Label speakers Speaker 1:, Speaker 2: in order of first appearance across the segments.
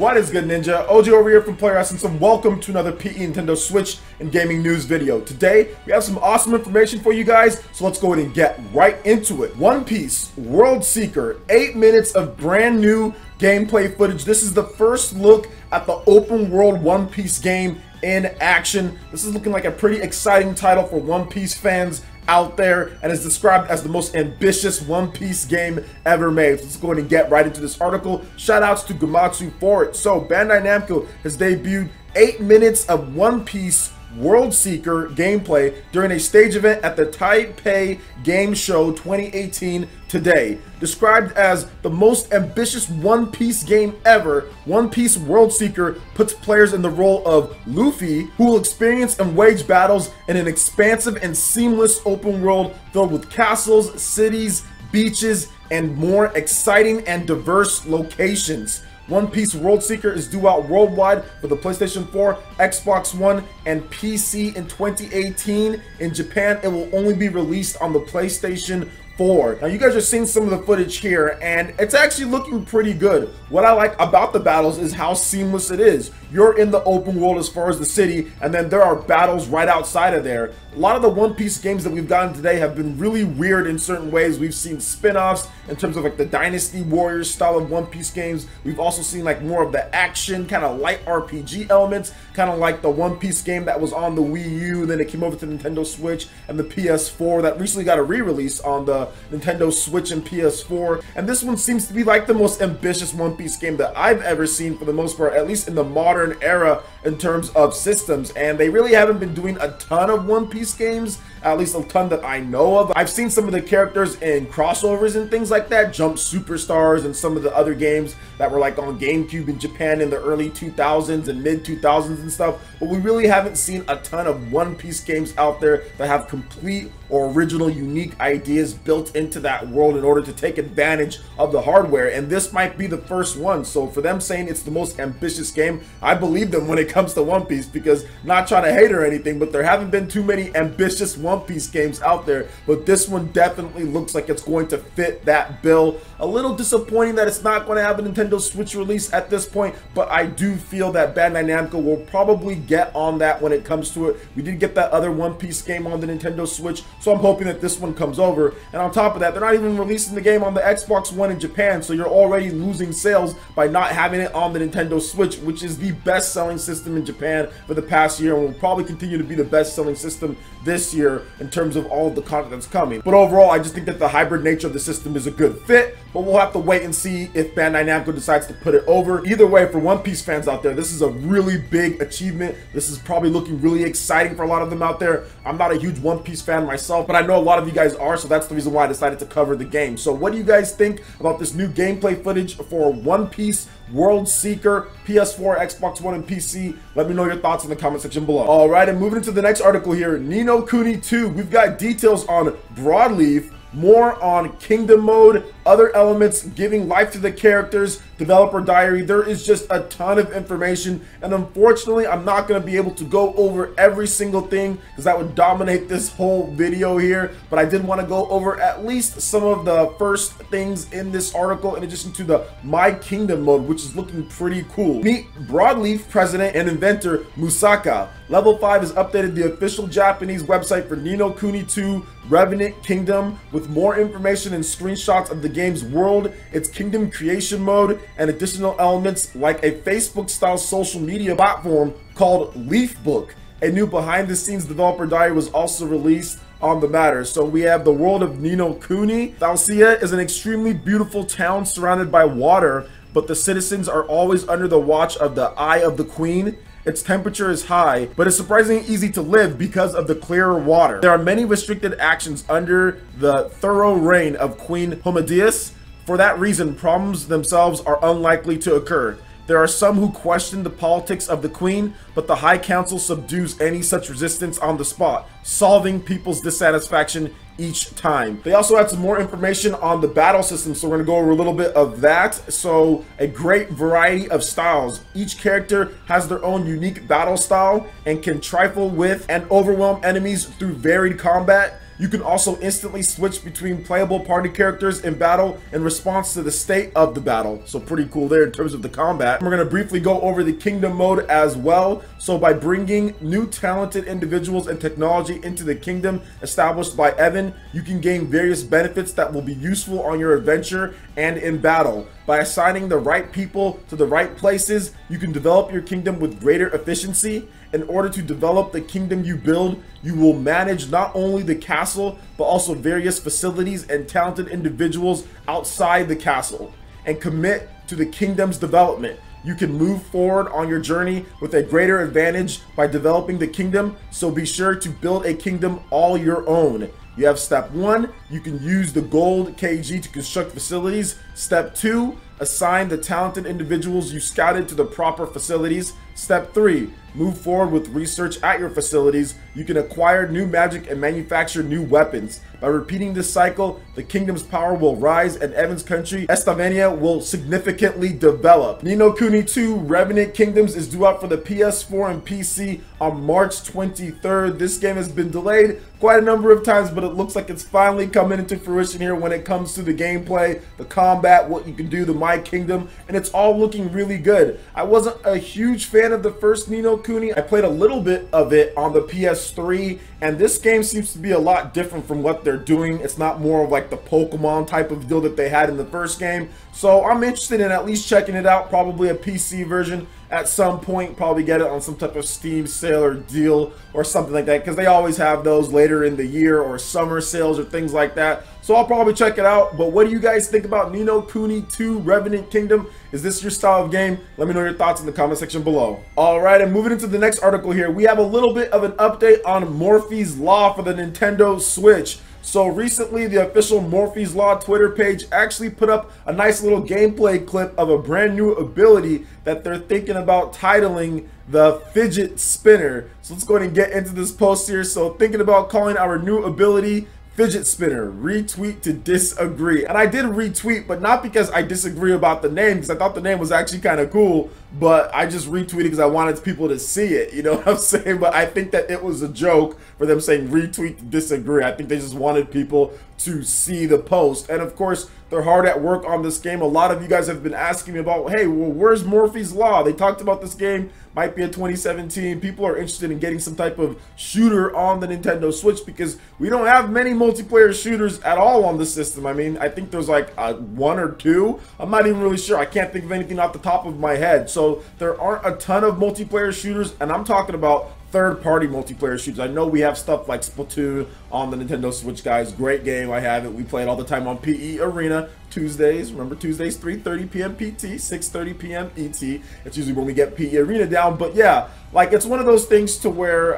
Speaker 1: What is good, Ninja? OG over here from Player Essence, and welcome to another PE Nintendo Switch and gaming news video. Today, we have some awesome information for you guys, so let's go ahead and get right into it. One Piece World Seeker, 8 minutes of brand new gameplay footage. This is the first look at the open world One Piece game in action. This is looking like a pretty exciting title for One Piece fans out there, and is described as the most ambitious One Piece game ever made. So let's go ahead and get right into this article. Shout outs to Gamatsu for it. So Bandai Namco has debuted 8 minutes of One Piece World Seeker gameplay during a stage event at the Taipei Game Show 2018 today. Described as the most ambitious One Piece game ever, One Piece World Seeker puts players in the role of Luffy, who will experience and wage battles in an expansive and seamless open world filled with castles, cities, beaches, and more exciting and diverse locations. One Piece World Seeker is due out worldwide for the PlayStation 4, Xbox One, and PC in 2018. In Japan, it will only be released on the PlayStation 4. Now, you guys are seeing some of the footage here, and it's actually looking pretty good. What I like about the battles is how seamless it is. You're in the open world as far as the city, and then there are battles right outside of there. A lot of the One Piece games that we've gotten today have been really weird in certain ways. We've seen spin-offs in terms of like the Dynasty Warriors style of One Piece games. We've also seen like more of the action, kind of light RPG elements, kind of like the One Piece game that was on the Wii U, then it came over to Nintendo Switch and the PS4 that recently got a re-release on the Nintendo Switch and PS4. And this one seems to be like the most ambitious One Piece game that I've ever seen for the most part, at least in the modern era in terms of systems. And they really haven't been doing a ton of One Piece games, at least a ton that I know of. I've seen some of the characters in crossovers and things like that, Jump Superstars and some of the other games that were like on GameCube in Japan in the early 2000s and mid 2000s and stuff, but we really haven't seen a ton of One Piece games out there that have complete or original unique ideas built into that world in order to take advantage of the hardware, and this might be the first one. So for them saying it's the most ambitious game, I believe them when it comes to One Piece, because not trying to hate or anything, but there haven't been too many ambitious One Piece games out there, but this one definitely looks like it's going to fit that bill. A little disappointing that it's not going to have a Nintendo Switch release at this point, but I do feel that Bandai Namco will probably get on that when it comes to it. We did get that other One Piece game on the Nintendo Switch, so I'm hoping that this one comes over. And on top of that, they're not even releasing the game on the Xbox One in Japan, so you're already losing sales by not having it on the Nintendo Switch, which is the best-selling system in Japan for the past year, and will probably continue to be the best-selling system this year in terms of all of the content that's coming. But overall, I just think that the hybrid nature of the system is a good fit, but we'll have to wait and see if Bandai Namco decides to put it over. Either way, for One Piece fans out there, this is a really big achievement. This is probably looking really exciting for a lot of them out there. I'm not a huge One Piece fan myself, but I know a lot of you guys are, so that's the reason why I decided to cover the game. So what do you guys think about this new gameplay footage for One Piece World Seeker, PS4, Xbox One, and PC? Let me know your thoughts in the comment section below. All right, and moving into the next article here, Kuni II. We've got details on Broadleaf, more on Kingdom Mode, other elements, giving life to the characters, developer diary. There is just a ton of information, and unfortunately, I'm not going to be able to go over every single thing because that would dominate this whole video here, but I did want to go over at least some of the first things in this article, in addition to the My Kingdom mode, which is looking pretty cool. Meet Broadleaf president and inventor Musaka. Level 5 has updated the official Japanese website for Kuni II Revenant Kingdom with more information and screenshots of the game's world, its kingdom creation mode, and additional elements like a Facebook-style social media platform called Leafbook. A new behind-the-scenes developer diary was also released on the matter. So we have the world of Ni no Kuni. Thalcia is an extremely beautiful town surrounded by water, but the citizens are always under the watch of the Eye of the Queen. Its temperature is high, but it's surprisingly easy to live because of the clearer water. There are many restricted actions under the thorough reign of Queen Homedius. For that reason, problems themselves are unlikely to occur. There are some who question the politics of the Queen, but the High Council subdues any such resistance on the spot, solving people's dissatisfaction each time. They also had some more information on the battle system, so we're going to go over a little bit of that. So a great variety of styles. Each character has their own unique battle style and can trifle with and overwhelm enemies through varied combat. You can also instantly switch between playable party characters in battle in response to the state of the battle. So pretty cool there in terms of the combat. We're going to briefly go over the kingdom mode as well. So by bringing new talented individuals and technology into the kingdom established by Evan, you can gain various benefits that will be useful on your adventure and in battle. By assigning the right people to the right places, you can develop your kingdom with greater efficiency. In order to develop the kingdom you build, you will manage not only the castle, but also various facilities and talented individuals outside the castle, and commit to the kingdom's development. You can move forward on your journey with a greater advantage by developing the kingdom, so be sure to build a kingdom all your own. You have step 1, you can use the gold KG to construct facilities. Step 2, assign the talented individuals you scouted to the proper facilities. Step 3, move forward with research at your facilities. You can acquire new magic and manufacture new weapons. By repeating this cycle, the kingdom's power will rise and Evan's country, Estavania, will significantly develop. Ni no Kuni II Revenant Kingdoms is due out for the PS4 and PC on March 23rd. This game has been delayed quite a number of times, but it looks like it's finally coming into fruition here when it comes to the gameplay, the combat, what you can do, the My Kingdom, and it's all looking really good. I wasn't a huge fan of the first Ni no Kuni. I played a little bit of it on the PS3, and this game seems to be a lot different from what they're doing. It's not more of like the Pokemon type of deal that they had in the first game. So I'm interested in at least checking it out, probably a PC version at some point, probably get it on some type of Steam sale or deal or something like that, because they always have those later in the year or summer sales or things like that. So I'll probably check it out. But what do you guys think about Ni no Kuni II Revenant Kingdom? Is this your style of game? Let me know your thoughts in the comment section below. Alright, and moving into the next article here, we have a little bit of an update on Morphies Law for the Nintendo Switch. So recently, the official Morphies Law Twitter page actually put up a nice little gameplay clip of a brand new ability that they're thinking about titling the Fidget Spinner. So let's go ahead and get into this post here. So thinking about calling our new ability Fidget Spinner, retweet to disagree. And I did retweet, but not because I disagree about the name, because I thought the name was actually kind of cool, but I just retweeted because I wanted people to see it, you know what I'm saying? But I think that it was a joke for them saying retweet to disagree. I think they just wanted people to see the post. And of course, they're hard at work on this game. A lot of you guys have been asking me about, hey, well, where's Morphies Law? They talked about this game, might be a 2017. People are interested in getting some type of shooter on the Nintendo Switch because we don't have many multiplayer shooters at all on the system. I mean, I think there's like 1 or 2. I'm not even really sure. I can't think of anything off the top of my head. So there aren't a ton of multiplayer shooters, and I'm talking about third-party multiplayer shooters. I know we have stuff like Splatoon on the Nintendo Switch, guys. Great game. I have it. We play it all the time on PE Arena Tuesdays. Remember, Tuesdays 3:30 p.m. PT, 6:30 p.m. ET. It's usually when we get PE Arena down. But yeah, like, it's one of those things to where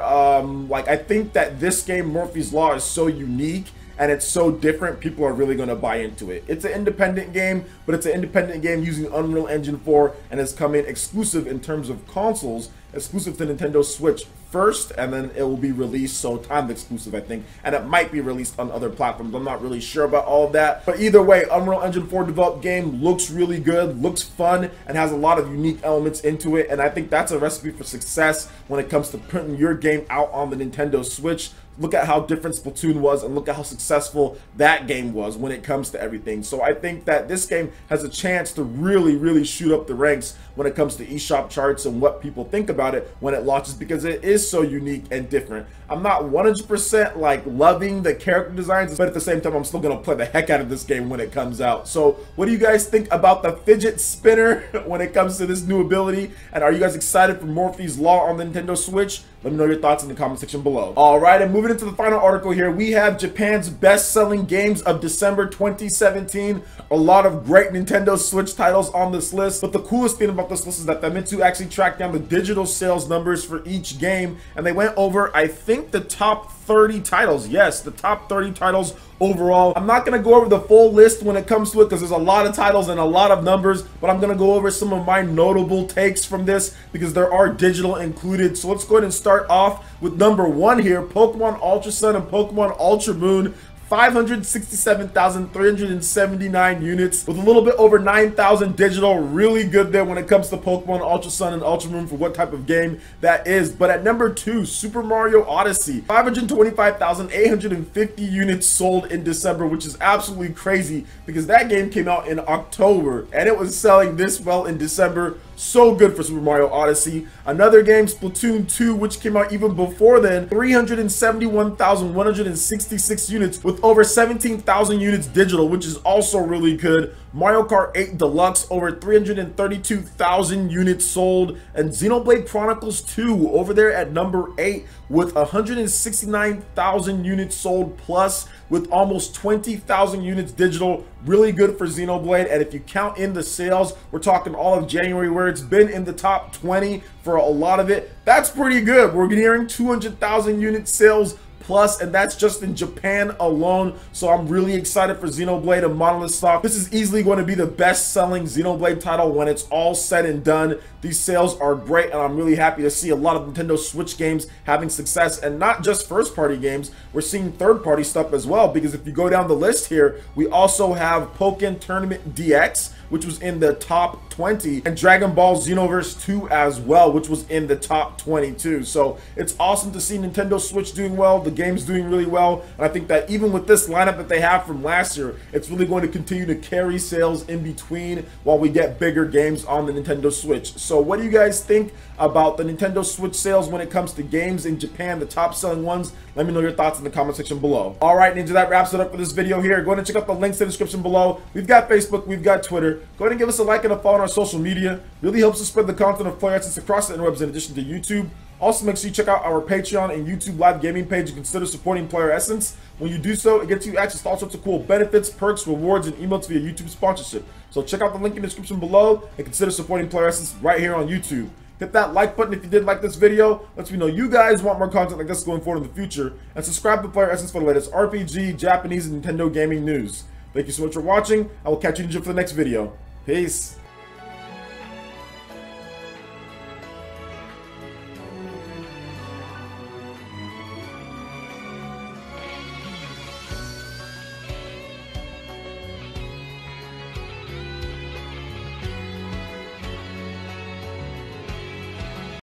Speaker 1: like, I think that this game, Morphies Law, is so unique and it's so different, people are really going to buy into it. It's an independent game, but it's an independent game using Unreal Engine 4, and it's coming exclusive in terms of consoles, exclusive to Nintendo Switch first, and then it will be released, so timed exclusive, I think, and it might be released on other platforms. I'm not really sure about all of that, but either way, Unreal Engine 4 developed game looks really good, looks fun, and has a lot of unique elements into it, and I think that's a recipe for success when it comes to putting your game out on the Nintendo Switch. Look at how different Splatoon was, and look at how successful that game was when it comes to everything. So I think that this game has a chance to really, really shoot up the ranks when it comes to eShop charts and what people think about it when it launches, because it is so unique and different. I'm not 100% like loving the character designs, but at the same time, I'm still gonna play the heck out of this game when it comes out. So what do you guys think about the Fidget Spinner when it comes to this new ability? And are you guys excited for Morphies Law on the Nintendo Switch? Let me know your thoughts in the comment section below. All right, and moving into the final article here, we have Japan's best-selling games of December 2017. A lot of great Nintendo Switch titles on this list, but the coolest thing about this list is that Famitsu actually tracked down the digital sales numbers for each game, and they went over, I think, the top 30 titles. Yes, the top 30 titles overall. I'm not going to go over the full list when it comes to it because there's a lot of titles and a lot of numbers, but I'm going to go over some of my notable takes from this because there are digital included. So let's go ahead and start off with number 1 here, Pokemon Ultra Sun and Pokemon Ultra Moon 567,379 units with a little bit over 9,000 digital. Really good there when it comes to Pokemon Ultra Sun and Ultra Moon for what type of game that is. But at number 2, Super Mario Odyssey, 525,850 units sold in December, which is absolutely crazy because that game came out in October and it was selling this well in December. So good for Super Mario Odyssey. Another game, Splatoon 2, which came out even before then, 371,166 units with over 17,000 units digital, which is also really good. Mario Kart 8 Deluxe, over 332,000 units sold. And Xenoblade Chronicles 2 over there at number 8 with 169,000 units sold plus with almost 20,000 units digital. Really good for Xenoblade. And if you count in the sales, we're talking all of January where it's been in the top 20 for a lot of it. That's pretty good. We're nearing 200,000 unit sales plus, and that's just in Japan alone. So I'm really excited for Xenoblade and Monolith Soft. This is easily going to be the best-selling Xenoblade title when it's all said and done. These sales are great, and I'm really happy to see a lot of Nintendo Switch games having success, and not just first-party games. We're seeing third-party stuff as well, because if you go down the list here, we also have Pokken Tournament DX, which was in the top 20, and Dragon Ball Xenoverse 2 as well, which was in the top 22. So it's awesome to see Nintendo Switch doing well, the game's doing really well, and I think that even with this lineup that they have from last year, it's really going to continue to carry sales in between while we get bigger games on the Nintendo Switch. So what do you guys think about the Nintendo Switch sales when it comes to games in Japan, the top selling ones? Let me know your thoughts in the comment section below. All right, Ninja, that wraps it up for this video here. Go ahead and check out the links in the description below. We've got Facebook, we've got Twitter. Go ahead and give us a like and a follow on our social media. Really helps us spread the content of Player Essence across the interwebs in addition to YouTube. Also, make sure you check out our Patreon and YouTube live gaming page and consider supporting Player Essence. When you do so, it gets you access to all sorts of cool benefits, perks, rewards, and emotes via YouTube sponsorship. So check out the link in the description below and consider supporting Player Essence right here on YouTube. Hit that like button if you did like this video. Lets me know you guys want more content like this going forward in the future. And subscribe to Player Essence for the latest RPG, Japanese, and Nintendo gaming news. Thank you so much for watching. I will catch you for the next video. Peace.